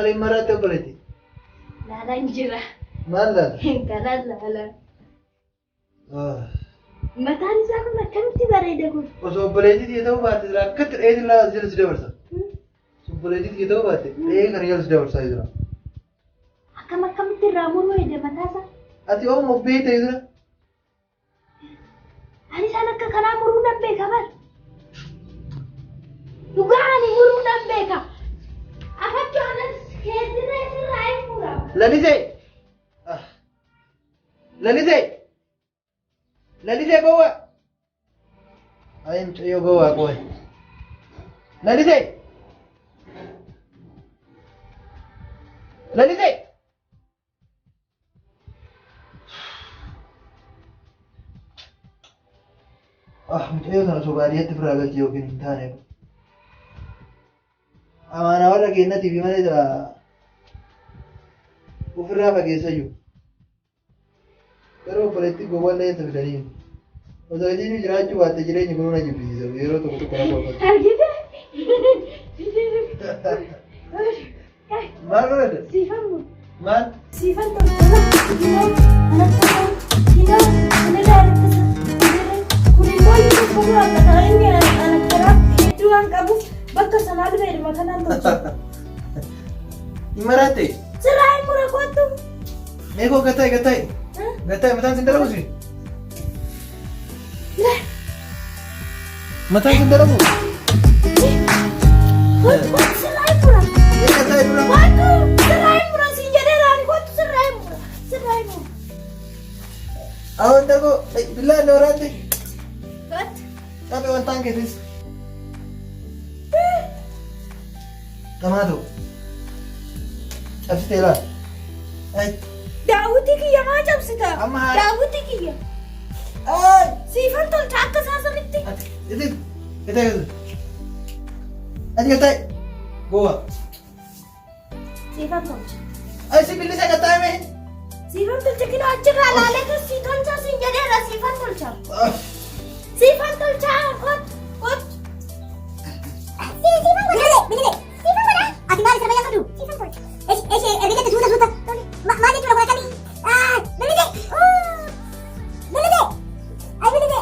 maaliin maraatti obboleetti? Laalaan jira. Maal laala? Kanaan laala. Mataan isaa kun akkamitti bareeda kun? Osoo obboleettii ta'uu baatte jira akkatti dhahee jala si dabarsa. Obboleettii ta'uu baatte dhahee kana jala si dabarsaa jira. Akkamitti irraa muruu ede mataasaa? Ati oomuuf beektaa jira. Ani isaan akka kanaa muruu nan beeka bar. Dhugaa ani muruu nan beeka. Afatti anas keessirra isirraa hin mura. Lalisee! Lalisee gowwaa! Ayi mucayyoo gowwaa qoy. Lalisee! Mucayyoo sana osoo baadiyyaatti firaa galchi yookiin hin taane. Amaanaa warra keenyatiif malee ofirraa fageessayyuu. Garuu obboleettii gowwaan dhahee isa fidanii. Osoo inni jiraachuu baatte jireenyi kun na jibbisiisa. Yeroo tokko tokko na kolfata. Argite? Maal godhadha? Siifan mun. Maal? Siifan tokko bakka sanaa dhufe dhuma kanaan tolcha. Imaraate? Sirraa hin mura kottu. Meekoo gattaa'e. Gattaa'e mataan sin dalagu si? Mataan sin dalagu? Kottu sirraa hin mura. Gattaa'e dura? Kottu sirraa hin mura siin jedhee raani kottu sirraa hin mura. Awwan dargoo billaa illee waraante? Kottu. Qabe wantaan keessis? Tamato. Cabsitee laal. Daawwitii kiyya maa cabsita? Amma haala. Daawwitii kiyya. Siifan tolcha akka saasanitti. Ati gattaa'e. Gowa. Siifan tolcha. Si bilisa gattaa'e mee? Siifan tolcha kinoo achirraa laalee si tolcha siin jedheera siifan tolcha. Siifan tolcha kottu. Siifan godhale bilile. Siifan godha. Ati maal isa fayyadu? Siifan tolcha. Erga suuta. Maal jechuudha kun akkamii? Bilile. Bilile. Ay bilile.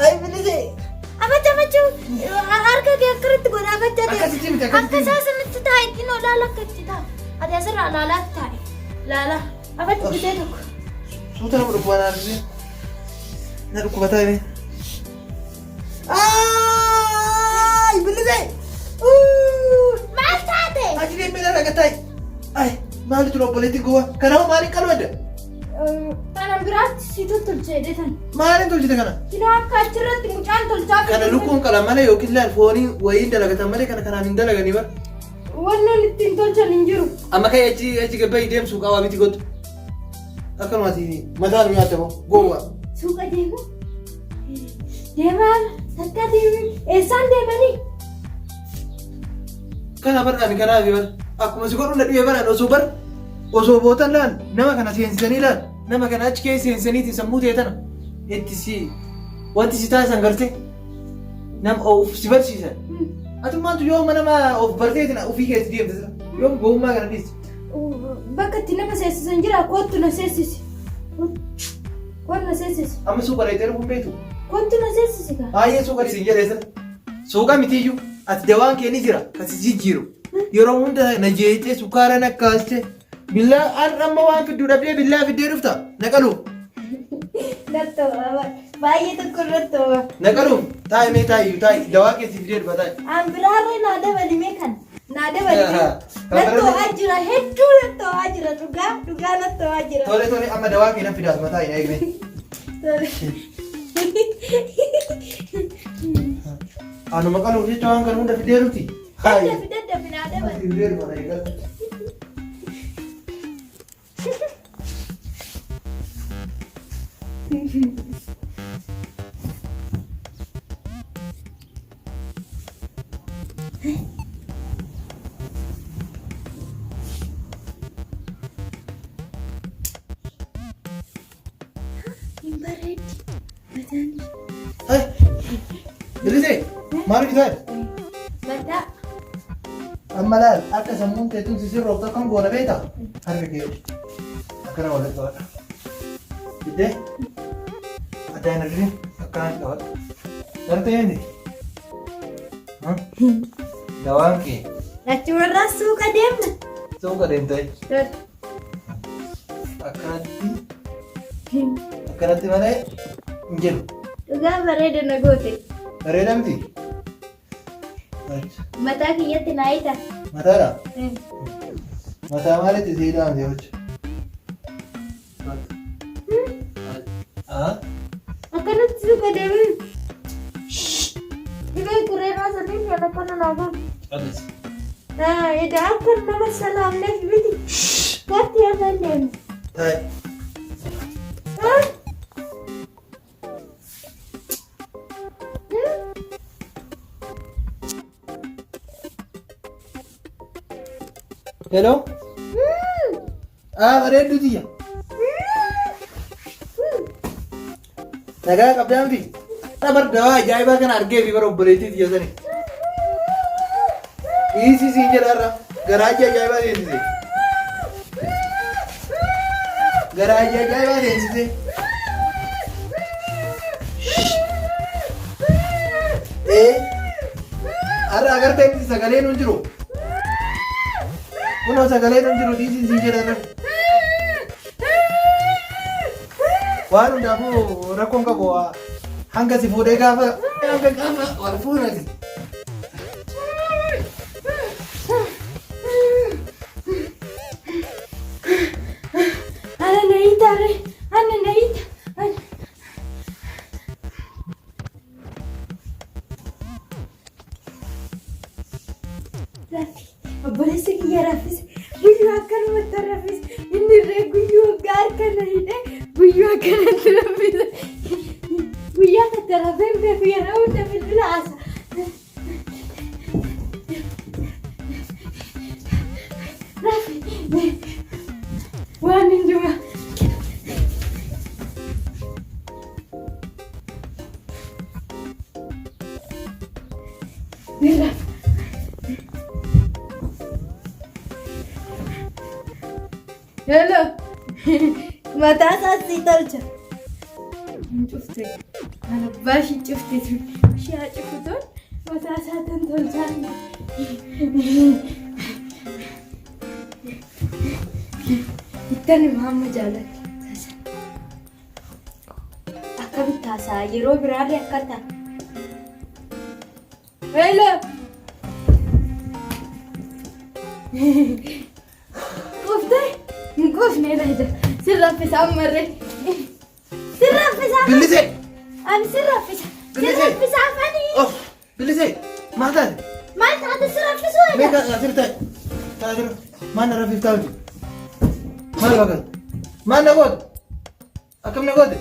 Ay bilise. Abachuu harka kee akkamitti godhaa abachaa ta'e? Akkasitti miti Akka saasanitti taa'e xinnoo laala akkatti ta'a. Ati asirraa laalaatti taa'e. Laala. Abachi bitee tokko. Suuta nama dhukkuba naa dhufee. Na dhukkubataa hime. Bilise. Maal taate? Ati deemee laala gattaa'e. Ay maalitu obboleettiin gowwaa? Kanaafuu maaliin qalmadda? Tanaan biraatti si tolchee deetan. Maaliin tolchite kana? Kinoo akka achirratti mucaan tolchaa Kana lukkuun qalan malee yookiin laal foonii wayiin dalagatan malee kanaan hin dalaganii bara. Wannoon ittiin tolchan hin jiru. Amma ka'e achi gabbaa deemsu qawaa biti godhu. Akkanumatti mataan nyaatta moo gowwaa. Suuqa deemu. Deemaan takka deemin. Eessaan deemanii? Kana bar'aan kanaaf bara. Akkuma si godhu na dhibee baraan osoo bootan laan nama kana seensisanii laan nama kana achi keessa seensisaniitiin sammuu ta'e tana itti wanti si taasisan gartee nama of si barsiisan. Atummaantu yooma nama of barteetiin ofii keessa deemte yoom gowwummaa kana dhiisti. Bakka itti nama seessisan jira kottu na seessisi. Kottu na seessisi. Amma suuqa dheedee dhufuun beektu. Kottu na seessisi kaa. Baay'ee suuqa dhiisin jedhee sana. Suuqa mitiiyyuu ati dawaan kee ni jira kasi jijjiiru. Yeroo hunda na jeettee sukkaara na kaastee billaa amma waan fidduu dhabdee billaa fiddee dhufta naqalu. Baay'ee tokko irratti. Naqalu taa'i dawaa keessi fiddee dhufa taa'i. Ambiraarree naa dabalimee kan. Naa dabalimee. Nattoo jira hedduu nattoo jira dhugaa nattoo jira. Tole amma dawaa kee na fidaas mataa hin eegne. Anuma qaluuf jecha waan kana hunda fiddee dhufti. Daddafi naa dabali. Fiddee dhufa eegal. Bilise, maal hojjetaa? Baddaa. Amma laal akka sammuun teetuun sisirrooftu akkam goona beektaa? Harka kee akkana walitti qabadha. Biddee addaan irri akkanaan qabadha. Gartee inni? Dawaan kee? Lachi warraa suuqa deemna. Suuqa deemtee? Akkanatti malee hin jiru. Dhugaa bareeda na goote. Bareeda miti? Mataa kiyyatti naa hiita. Mataadha? Mataa maalitti sii dhaamte hojja? Akkanatti suuqa deemin. Dhibee kureeraa sadiin kan akkana naa godhu. Qallis. Edaa akka nama salaamneef miti. Gatti yaadaan deemna. Taa'e. Hello? Bareeddu tiyya. Nagaa qabdaa miti? Bara dawaa ajaa'ibaa kana argee fi bara obboleettii tiyya sani. Dhiisii siin jedharra garaajii ajaa'ibaa seensise. Garaajii ajaa'ibaa seensise. Har'a agartee miti sagaleen hin jiru. Kunoo sagaleen hin jiru dhiisii siin jedharra. Waan hundaafuu rakkoon qabu hanga si fuudhee gaafa wal fuudhati. Ana na hiita re, ana na hiita. Rafi, obboleessi kiyya raffise. Guyyuu akkanumatti raffise. Inni illee guyyuu waggaa harkana hidhee guyyuu akkanatti raffise. Guyyaa katti rafeen beeku yeroo hunda bilbila haasa. Rafi, waan hin jiru. Hello. Mataa isaas sii tolcha. Cufte. Ana baashii cufte tun. Shaa cufutuun mataa isaatan tolchaan. Ittani maamma jaalatti. Akkamitti haasa'a yeroo biraallee akka ta'a. Hello. Qufte? Hin qufne laata. Sirraffisa ammarree. Sirraffisa. Billisee. Ani sirraffisa. Sirraffisa afanii. Of billisee maal taate? Maal taate sirraffisuu jedha? Meeqa asirra taa'e? Taa'e jira. Maal na raffiftaa hojii? Maal fakkaata? Maal na goote? Akkam na goote?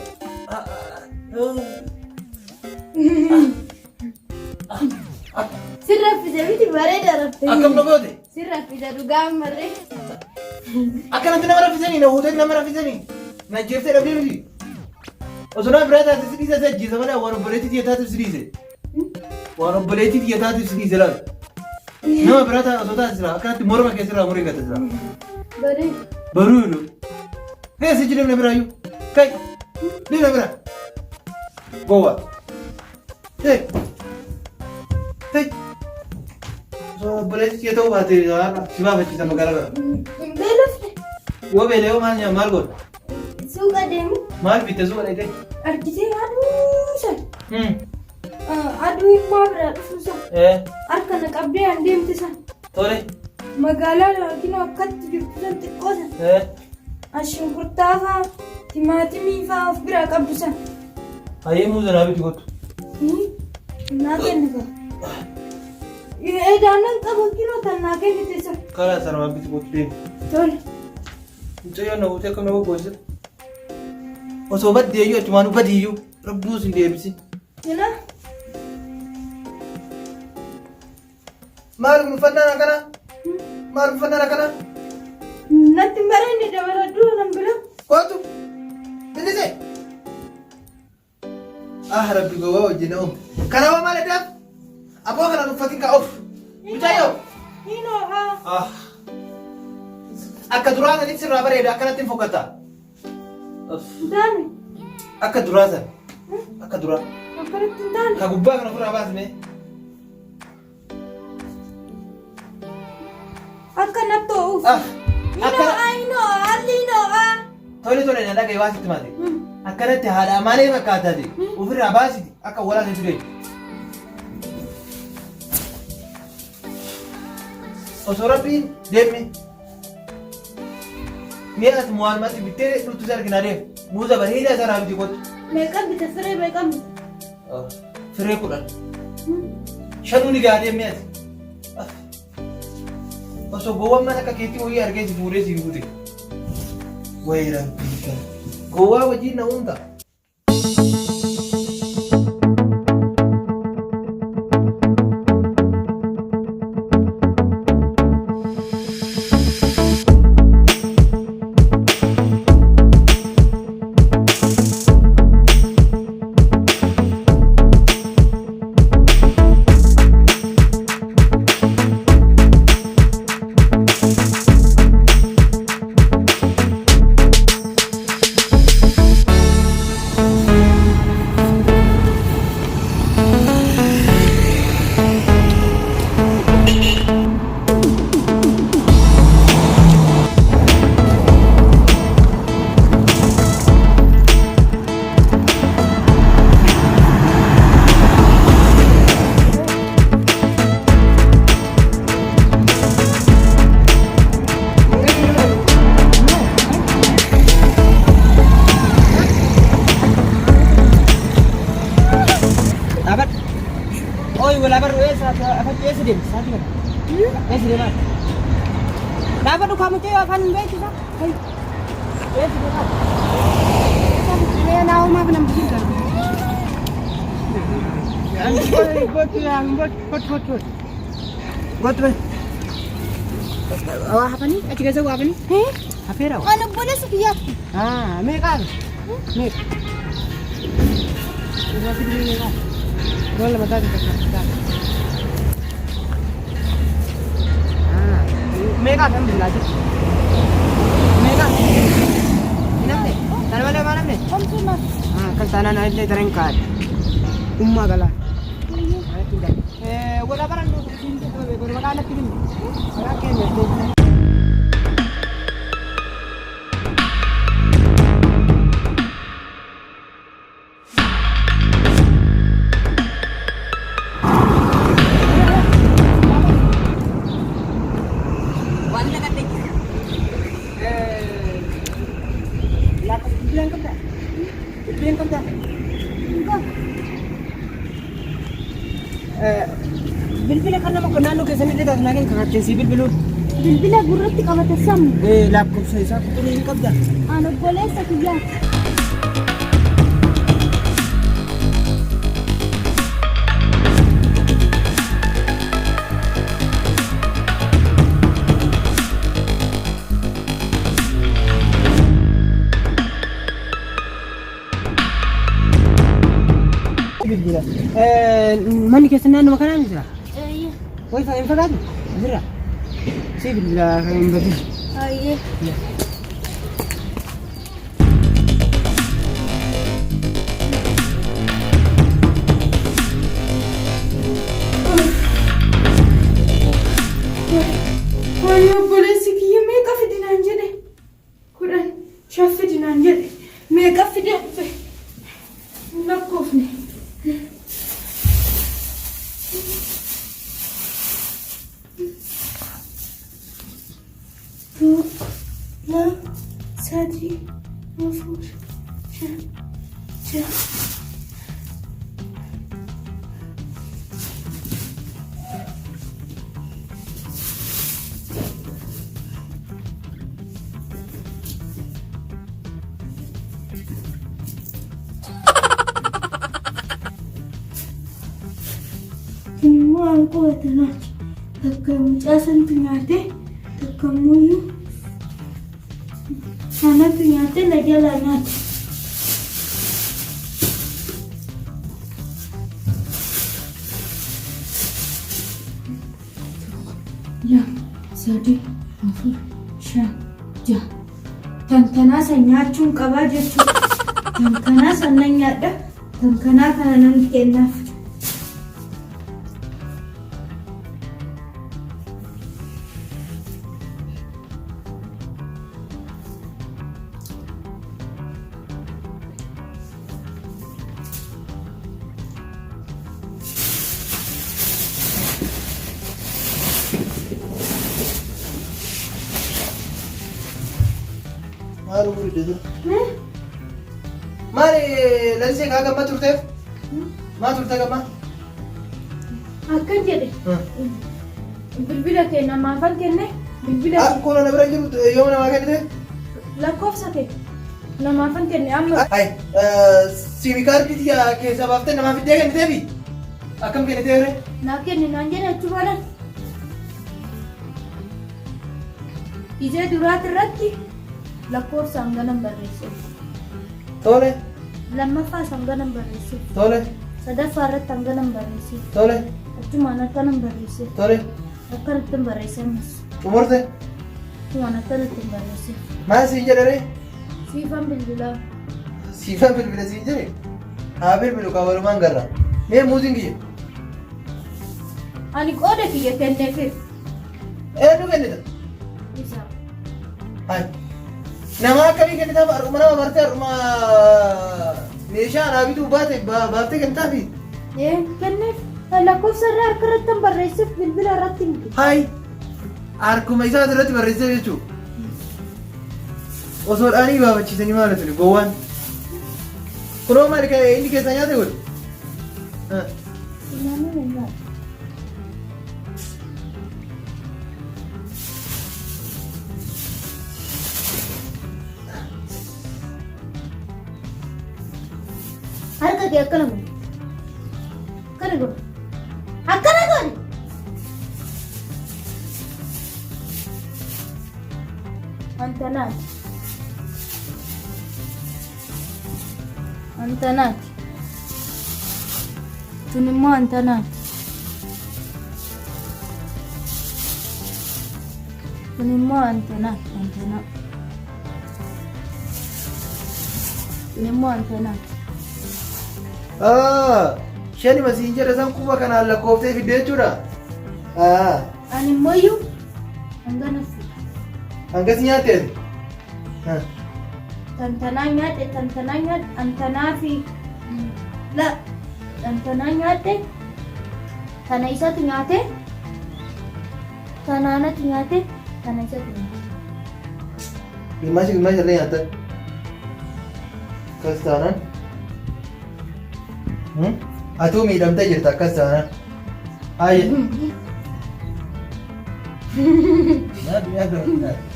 Sirraffisa miti bareeda raffe. Akkam na goote? Sirraffisa dhugaa ammarree. Akkanatti nama raffisanii na huutee nama raffisanii na jeeftee dhabdee miti. Osoo nama biraa taate si dhiise ajjiisa malee waan obboleettii tiyya taate si dhiise. Waan obboleettii tiyya taate si dhiise laata. Nama biraa taate osoo taate sila akkanatti morma keessarraa murii gata sila. Bareeda. Baruudu. Hee si jireenya biraayyuu. Kai. Deemna bira. Gowwa. Hee. Hee. Osoo obboleettii tiyya ta'uu baate si baafachiisa magaalaa bira. Beelofne. Yoo beelee maal nyaa maal godha? Suuqa deemu. Maal bitte suuqa dheedhee? Argisee aduu san. Aduu immoo bira dhufuusan. Harka na qabdee an deemte san. Tole. Magaalaa yookiin akkatti jirtu san xiqqoo san. Shunkurtaa fa'aa timaatimii fa'aa of biraa qabdu san. Hayyee muuza naa biti kottu. Naa kenna qaba. Eedaanan qabu kinoo tan naa kennite san. Karaa sana waan biti kottu deemu. Tole. Mucayyoo na huutee akka na bobboo'isa. Osoo baddeeyyuu achumaan badiiyyuu rabbuus hin deebisi. Jila. Maal uffannaan akkana? Maal uffannaan akkana? Natti bareedne dabaladuu nan bira. Kootu. Billisee. Rabbi gowwaa wajjin oomu. Kanaafuu maal eddaaf? Aboo kanaan uffatiin kaa of. Mucayyoo. Hinoo Akka duraa sanitti sirraa bareeda akkanatti hin fokkata. Daani. Akka duraa san. Akka duraa. Akkanatti hin taane. Ka gubbaa kana ofirraa baasne. Akka natti ta'uuf. Tole tole na dhagaye waa sitti maate. Akkanatti haadha malee fakkaataati. Ofirraa baasiti akka walaasni ture. Osoo rabbiin deemne. Mi'a ati mu'aalmatti bittee dhuttu argina deemu. Muuza bareedaa isaa raabiti kottu. Meeqan bita firee meeqan bita? Firee 10. Shanuu ni gaadee mi'a ati. Osoo gowwaan mana akka keetti wayii argee si fuudhee si fuute. Wayii rabbii kana. Gowwaa wajjin na uumta. Dapat tu kamu cakap akan baik tak? Baik. Baik tak? Saya nak rumah kena begitu. Yang buat. Awak apa ni? Acik rasa apa ni? Apa rau? Ano boleh sekian? Mereka. Mek. Ini sini ni. Boleh mata kita. Mega kan belajar. Mega. Inam deh. Tanah mana mana deh? Konsumen. Kan tanah naik deh terengkat. Umma gala. Ayo tidak. Gua barang tu sini tu, gua makan nak kirim. Orang kene tu. Bilbila kan nama kenal ke sini kita nangin kakak si bilbilu. Bilbila gurratti qabate sam. Laptop saya satu tu ni kabda. Ano boleh sekian? Bilbila. Mani kesana nama kanan sila. Iya. Woi, saya fakat. Zira. Si bilbila kayak begitu. Iya. Ayo boleh sekian mereka fidinan jadi. Kurang chef fidinan jadi. Mereka fidinan. Nakuf ni. Sadri, Mafur, Semua aku adalah takkan jasan penyate, takkan muyu. Anak penyate lagi lanat. Ya, sadii, afur, shan, jaha. Tantanaa san nyaachuun qabaa jechuudha. Tantanaa san nan nyaadha. Tantanaa kana nan kennaaf. Maal gurguddaa jira? Maali lalisee kaa gammaa turteef? Maal turte gammaa? Akkan jedhe. Bilbila kee namaafan kenne. Bilbila kee. Akkuma na bira jiru yoo namaa kennite? Lakkoofsa kee namaafan kenne amma. Siimi kaardii keessaa baaftee namaaf iddee kenniteefi? Akkam kenniteere? Naa kenne naan jedhe achumaadhaan. Ijee duraati irratti lakkoofsa hanganan barreesse. Tole. Lammaffaa hanganan barreesse. Tole. Sadaffaa irratti hanganan barreesse. Tole. Achumaan akkanan barreesse. Tole. Akkanatti hin barreesse ammas. Xumurte? Achumaan akkanatti hin barreesse. Maal siin jedhare? Siifan bilbilaa. Siifan bilbila siin jedhe? Haa bilbilu kaa walumaan garra. Mee muuziin kiyya? Ani qooda kiyya kenneefiif. Eenyu kennita? Isaa. Hai. Nama akkamii kennitaaf har'uma nama bartee har'uma meeshaa anaa bituu baaftee kennitaafi? Kenneef lakkoofsa irraa harka irratti hin barreesseef bilbila irratti hin jiru. Hai. Harkuma isaa asirratti barreessee jechuudha. Osoo dhaanii baafachiisanii maal tuni gowwaan. Kunoo maali inni keessaa nyaate godhe? Naannoo hin nyaatu. Harka kee akkana godhe. Akkana godhe. Akkana godhe. Antanaati. Antanaati. Kun immoo antanaati. Kun immoo antanaati. Antanaa. Kun immoo antanaati. Shani masiin jedha san quba kanaan lakkooftee fidde jechuudha. Ani immoo iyyuu hangana fuudha. Hangas nyaatteeti? Tantanaa nyaadhe, tantanaa nyaadhe, antanaa fi tantanaa nyaadhe, kana isatu nyaate, kanaanatu nyaate, kana isatu nyaate. Gimaashi illee nyaattan? Akkas taanaan? Atuu miidhamtee jirta akkas taanaan? Haayye. Nyaadhu nyaadhu nyaadhu.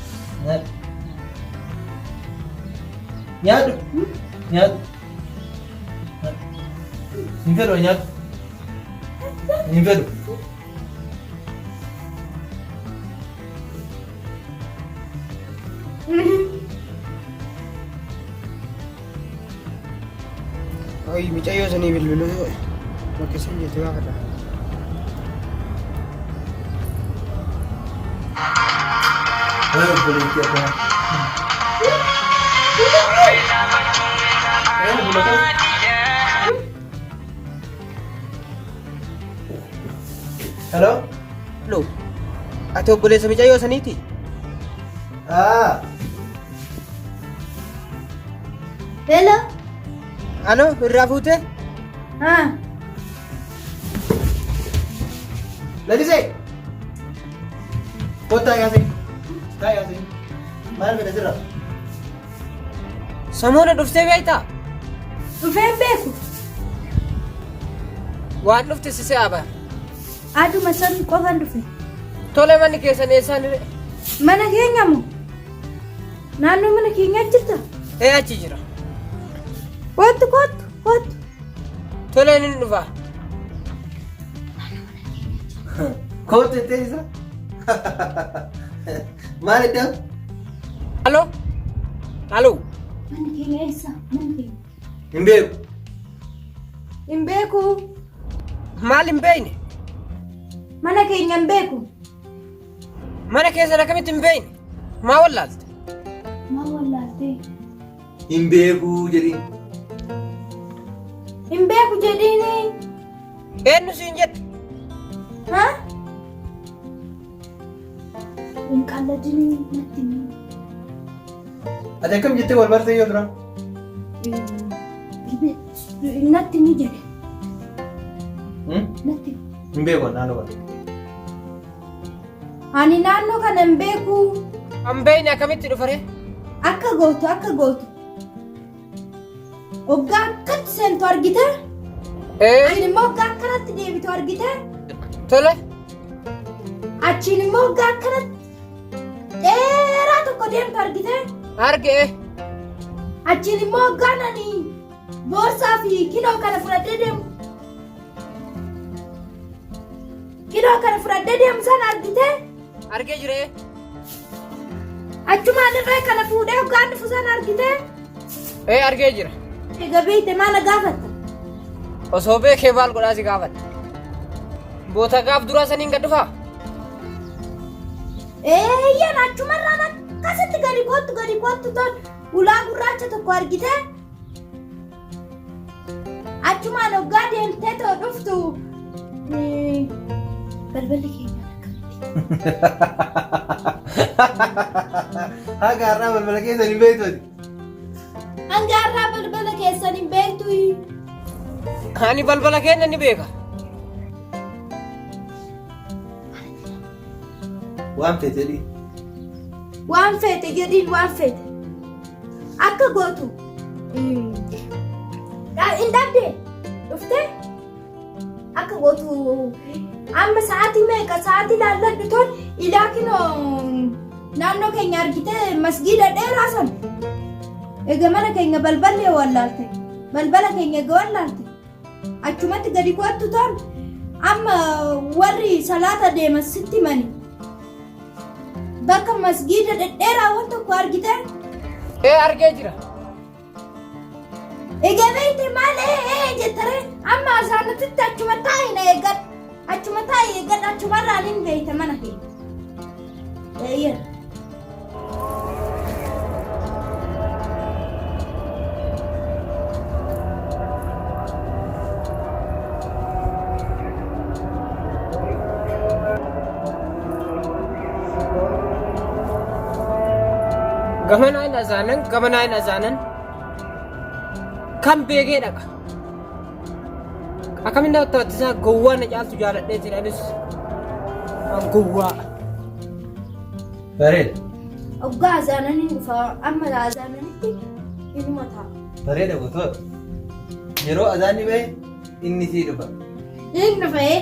Nyaadhu. Nyaadhu. Hin fedhu nyaadhu. Hin fedhu. Ay, mucayyoo sanii bilbiluu bakka isin jirtu gaafadha. Obboleettii akkana. Hello? Lo, ati obboleessa mucayyoo saniiti? Hello? Ano, irraa fuute? Lalisee! Kottaa yaasee. Taa yaasee. Maal fedha sirra? Samuuna dhuftee beektaa? Dhufee hin beeku. Waan dhufte sisee aba. Aduma san qofan dhufe. Tole manni keessan eessaan dire? Mana keenya moo? Naannoo mana keenyaa jirta? Achi jira. Kottu kottu kottu. Tole inni dhufa. Kottu jettee isa? Maal iddoo? Halo? Halo? Mana keenya eessa? Mana keenya. Hin beeku. Hin beeku. Maal hin beekne? Mana keenya hin beeku. Mana keessa akkamitti hin beekne? Maa wallaalte? Maa wallaaltee? Hin beekuu jedhiin. Hin beeku jedhiini. Eenyu siin jedhe? Haa? Hin qalladini natti himi. Ati akkam jettee wal bartee yoo turan? Natti himi jedhe. Natti himi. Hin beeku naannoo kana. Ani naannoo kana hin beeku. An beekne akkamitti dhufare? Akka gootu. Hoggaa akkatti seentu argite? Ani immoo hoggaa akkanatti deebitu argite? Tole. Achiin immoo hoggaa akkanatti dheeraa tokko deemtu argite? Argee. Achiin immoo hoggaan ani boorsaa fi kiloo kana fudhadhee deemu. Kiloo kana fudhadhee deemu sana argite? Argee jiree? Achumaan irree kana fuudhee hoggaan dhufu sana argite? Argee jira. Egaa beekte maal gaafatta? Osoo beekee maal godhaa si gaafadha? Boota gaaf duraa saniin gad dhufaa? Eeyyaan achumarraan akkasitti gadi kottu ton ulaa gurraacha tokko argite? Achumaan hoggaa deemtee too dhuftu balballi keenya akkamitti? Haga har'aa balbala keessan hin beektu. Hanga har'aa balbala keessan hin beektu. Ani balbala keenya ni beeka. Waan feete jedhi. Waan feete jedhiin waan feete. Akka gootu. Hin dhabdee dhuftee? Akka gootu amma sa'aatii meeqa sa'aatii laalladhu ton ilaakinoo naannoo keenya argite masgiida dheeraa sana. Egaa mana keenya balballee wallaalte. Balbala keenya egaa wallaalte. Achumatti gadi kottu ton amma warri salaata deeman sitti mani. Bakka masgiida dhedheeraa waan tokko argite? Argee jira. Egaa beekte maal jettare amma asaanatitti achuma taa'e na eeggadhu. Achuma taa'e eeggadhu achumarraan hin beekte mana keenya. Eeyyee. Gamanaan azaanan kan beekee dhaqa. Akkamiin ta'attisaa gowwaa na caaltu jaaladhee jedhanis gowwaa. Bareeda. Hoggaa azaananii dhufa amma azaananitti inuma ta'a. Bareeda gootota. Yeroo azaanni bahe inni sii dhufa. Inni dhufee